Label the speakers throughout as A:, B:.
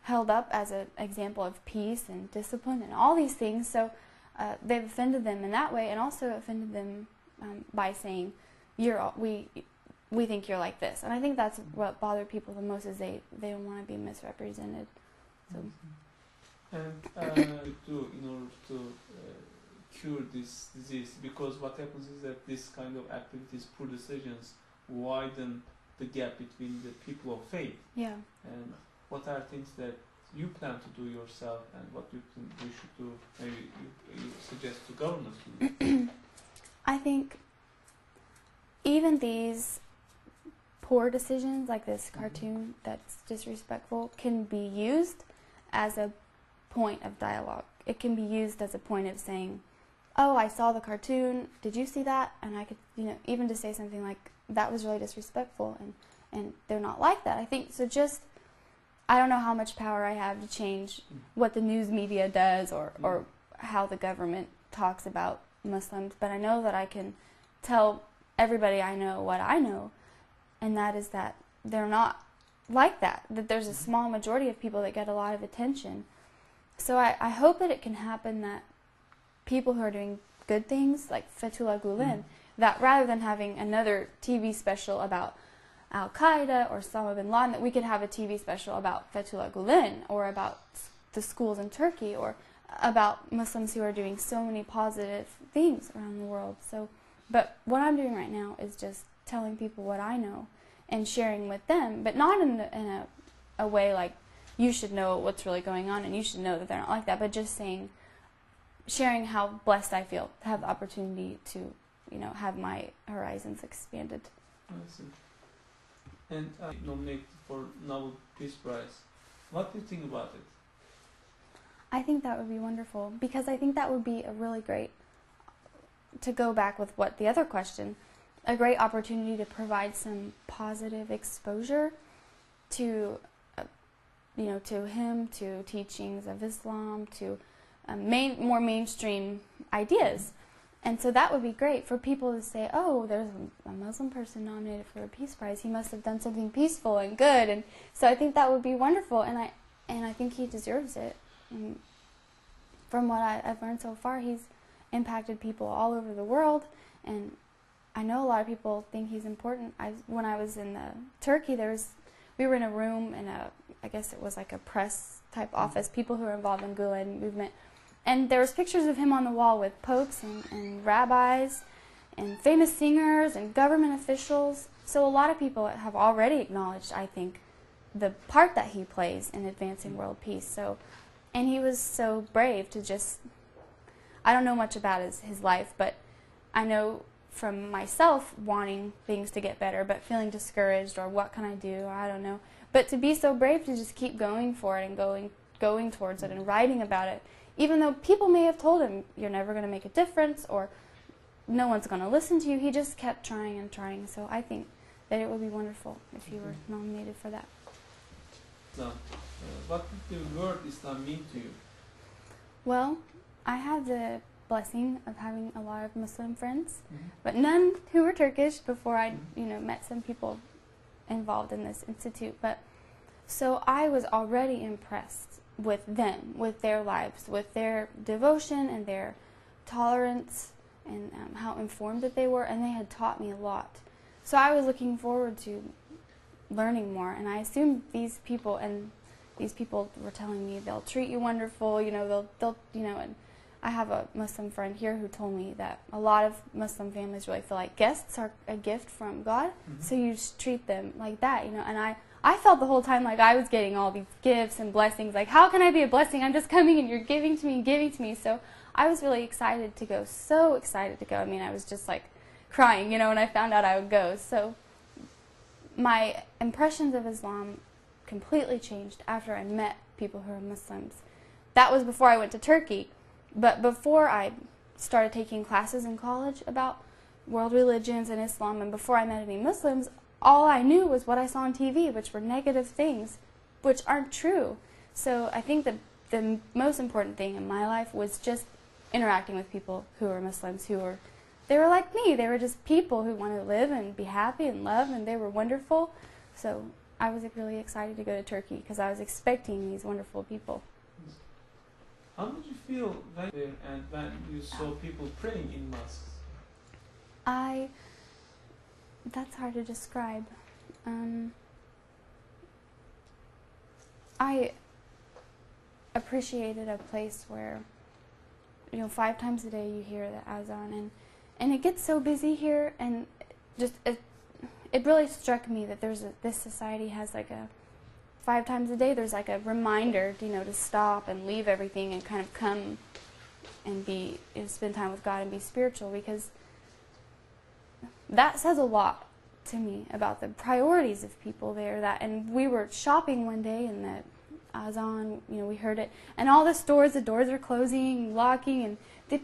A: held up as an example of peace and discipline and all these things. So they've offended them in that way, and also offended them by saying, we think you're like this. And I think that's what bothered people the most, is they don't want to be misrepresented. So.
B: And in order to cure this disease, because what happens is that this kind of activities, poor decisions, widen the gap between the people of faith.
A: Yeah.
B: And what are things that you plan to do yourself, and what you think we should do? Maybe you suggest to government to do?
A: I think even these poor decisions, like this cartoon that's disrespectful, can be used as a point of dialogue. It can be used as a point of saying, oh, I saw the cartoon, did you see that? And I could, even to say something like, that was really disrespectful, and they're not like that. I think, so just, I don't know how much power I have to change what the news media does, or how the government talks about Muslims, but I know that I can tell everybody I know what I know, and that is that they're not like that, that there's a small majority of people that get a lot of attention. So I hope that it can happen that people who are doing good things, like Fethullah Gulen, that rather than having another TV special about Al-Qaeda or Osama bin Laden, that we could have a TV special about Fethullah Gulen, or about the schools in Turkey, or about Muslims who are doing so many positive things around the world. So, but what I'm doing right now is just telling people what I know and sharing with them, but not in a way like, you should know what's really going on and you should know that they're not like that, but just sharing how blessed I feel to have the opportunity to, have my horizons expanded.
B: I see. And nominated for Nobel Peace Prize. What do you think about it?
A: I think that would be wonderful, because I think that would be a really great, to go back with what the other question, a great opportunity to provide some positive exposure to to him, to teachings of Islam, to more mainstream ideas. And so that would be great for people to say, oh, there's a Muslim person nominated for a Peace Prize. He must have done something peaceful and good. And so I think that would be wonderful, and I think he deserves it. And from what I've learned so far, he's impacted people all over the world, and I know a lot of people think he's important. When I was in Turkey, we were in a room in I guess it was like a press type office, people who are involved in Gulen movement, and there was pictures of him on the wall with popes and rabbis and famous singers and government officials. So a lot of people have already acknowledged, I think, the part that he plays in advancing world peace. So, and he was so brave to just, I don't know much about his life, but I know from myself wanting things to get better, but feeling discouraged, or what can I do, I don't know. But to be so brave to just keep going for it and going towards it and writing about it, even though people may have told him, you're never going to make a difference, or no one's going to listen to you, he just kept trying and trying. So I think that it would be wonderful if he were nominated for that.
B: So, what did the word Islam mean to you?
A: Well, I have the blessing of having a lot of Muslim friends, but none who were Turkish before I met some people involved in this institute. But so I was already impressed with them, with their lives, with their devotion and their tolerance, and how informed that they were, and they had taught me a lot. So I was looking forward to learning more, and I assumed these people were telling me they'll treat you wonderful, they'll and I have a Muslim friend here who told me that a lot of Muslim families really feel like guests are a gift from God, so you just treat them like that, and I felt the whole time like I was getting all these gifts and blessings, like, how can I be a blessing? I'm just coming and you're giving to me and giving to me. So I was really excited to go, so excited to go. I mean, I was just like crying, when I found out I would go. So my impressions of Islam completely changed after I met people who are Muslims. That was before I went to Turkey. But before I started taking classes in college about world religions and Islam, and before I met any Muslims, all I knew was what I saw on TV, which were negative things, which aren't true. So I think that the most important thing in my life was just interacting with people who were Muslims, they were like me. They were just people who wanted to live and be happy and love, and they were wonderful. So I was really excited to go to Turkey because I was expecting these wonderful people.
B: How did you feel when there and when you saw people praying in mosques?
A: That's hard to describe. I appreciated a place where, 5 times a day you hear the azan, and it gets so busy here, and just it really struck me that this society has like a 5 times a day there's like a reminder, to stop and leave everything and kind of come and spend time with God and be spiritual, because that says a lot to me about the priorities of people there. And we were shopping one day, and the azan, we heard it, and all the doors are closing, locking, and they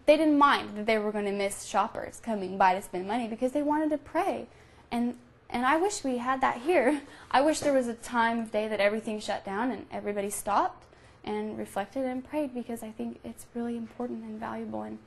A: didn't mind that they were going to miss shoppers coming by to spend money because they wanted to pray. And I wish we had that here. I wish there was a time of day that everything shut down and everybody stopped and reflected and prayed, because I think it's really important and valuable. And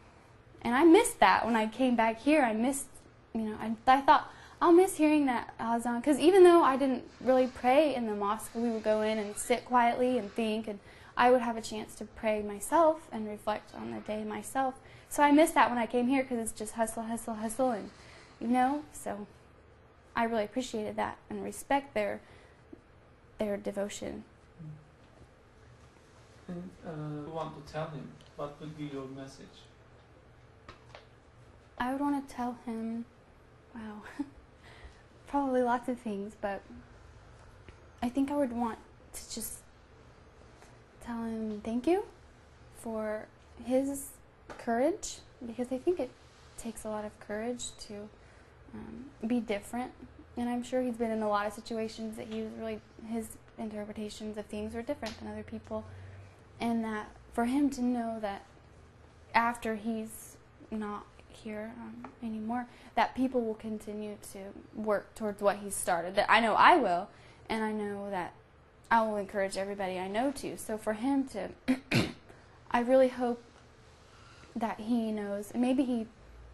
A: I missed that when I came back here. I missed, I thought, I'll miss hearing that azan, because even though I didn't really pray in the mosque, we would go in and sit quietly and think, and I would have a chance to pray myself and reflect on the day myself. So I missed that when I came here, because it's just hustle, hustle, hustle, and so I really appreciated that and respect their devotion.
B: And you want to tell him, what would be your message?
A: I would want to tell him, wow, probably lots of things, but I think I would want to just tell him thank you for his courage, because I think it takes a lot of courage to be different, and I'm sure he's been in a lot of situations that his interpretations of things were different than other people, and that for him to know that after he's not here anymore, that people will continue to work towards what he's started, that I know I will, and I know that I will encourage everybody I know to. So for him to I really hope that he knows, and maybe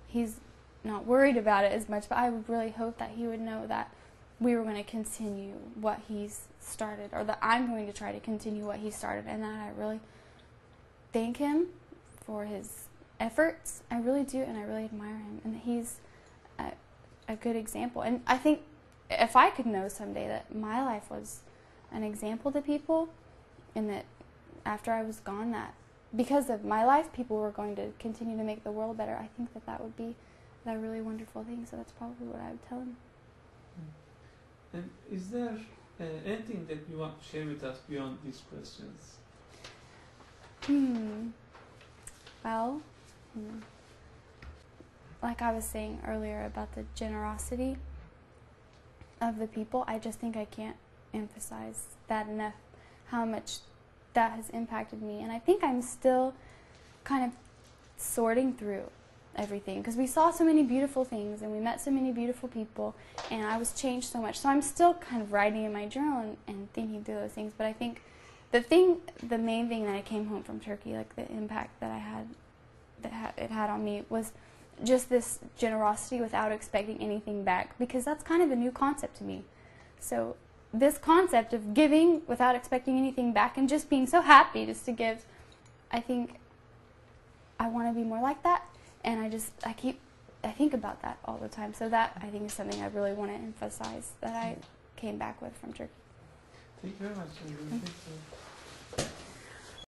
A: he's not worried about it as much, but I would really hope that he would know that we were going to continue what he's started, or that I'm going to try to continue what he started, and that I really thank him for his efforts. I really do, and I really admire him, and that he's a good example. And I think if I could know someday that my life was an example to people, and that after I was gone, that because of my life people were going to continue to make the world better, I think that would be a really wonderful thing. So that's probably what I would tell him.
B: And is there anything that you want to share with us beyond these questions?
A: Well, like I was saying earlier about the generosity of the people, I just think I can't emphasize that enough, how much that has impacted me. And I think I'm still kind of sorting through everything, because we saw so many beautiful things and we met so many beautiful people, and I was changed so much. So I'm still kind of writing in my journal and thinking through those things. But I think the main thing that I came home from Turkey, like the impact that I had, it had on me, was just this generosity without expecting anything back, because that's kind of a new concept to me. So this concept of giving without expecting anything back and just being so happy just to give, I think I want to be more like that. And I think about that all the time. So that, I think, is something I really want to emphasize that I came back with from Turkey.
B: Thank you very much.